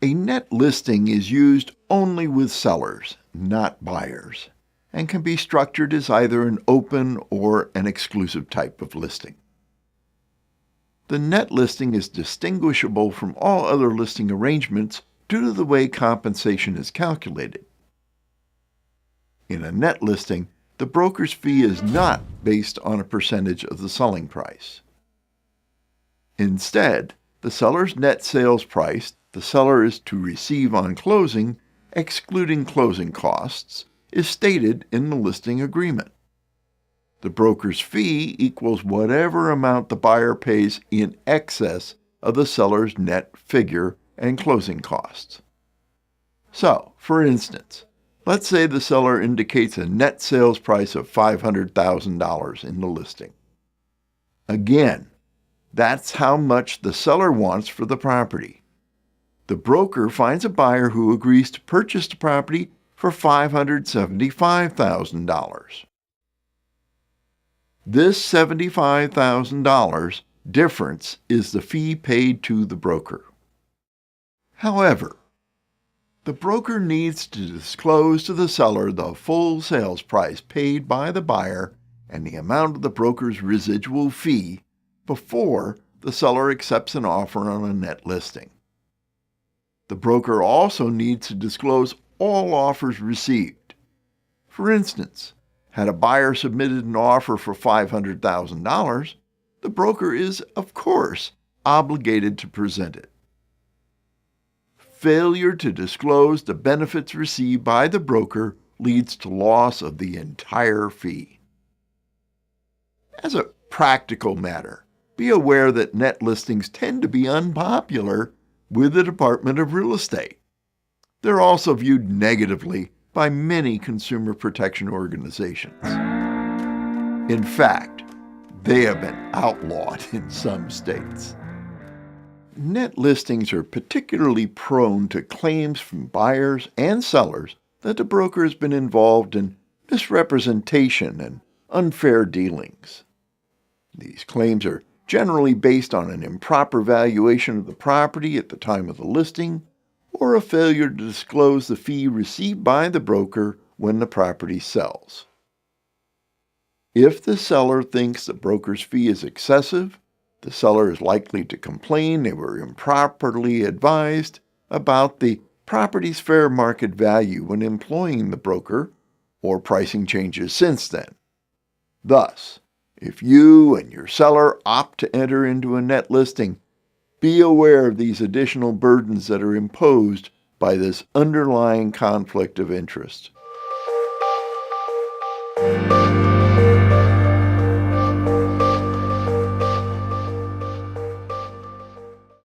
A net listing is used only with sellers, not buyers, and can be structured as either an open or an exclusive type of listing. The net listing is distinguishable from all other listing arrangements due to the way compensation is calculated. In a net listing, the broker's fee is not based on a percentage of the selling price. Instead, the seller's net sales price the seller is to receive on closing, excluding closing costs, is stated in the listing agreement. The broker's fee equals whatever amount the buyer pays in excess of the seller's net figure and closing costs. So, for instance, let's say the seller indicates a net sales price of $500,000 in the listing. Again, that's how much the seller wants for the property. The broker finds a buyer who agrees to purchase the property for $575,000. This $75,000 difference is the fee paid to the broker. However, the broker needs to disclose to the seller the full sales price paid by the buyer and the amount of the broker's residual fee before the seller accepts an offer on a net listing. The broker also needs to disclose all offers received. For instance, had a buyer submitted an offer for $500,000, the broker is, of course, obligated to present it. Failure to disclose the benefits received by the broker leads to loss of the entire fee. As a practical matter, be aware that net listings tend to be unpopular with the Department of Real Estate. They're also viewed negatively by many consumer protection organizations. In fact, they have been outlawed in some states. Net listings are particularly prone to claims from buyers and sellers that the broker has been involved in misrepresentation and unfair dealings. These claims are generally based on an improper valuation of the property at the time of the listing, or a failure to disclose the fee received by the broker when the property sells. If the seller thinks the broker's fee is excessive, the seller is likely to complain they were improperly advised about the property's fair market value when employing the broker, or pricing changes since then. Thus, if you and your seller opt to enter into a net listing, be aware of these additional burdens that are imposed by this underlying conflict of interest.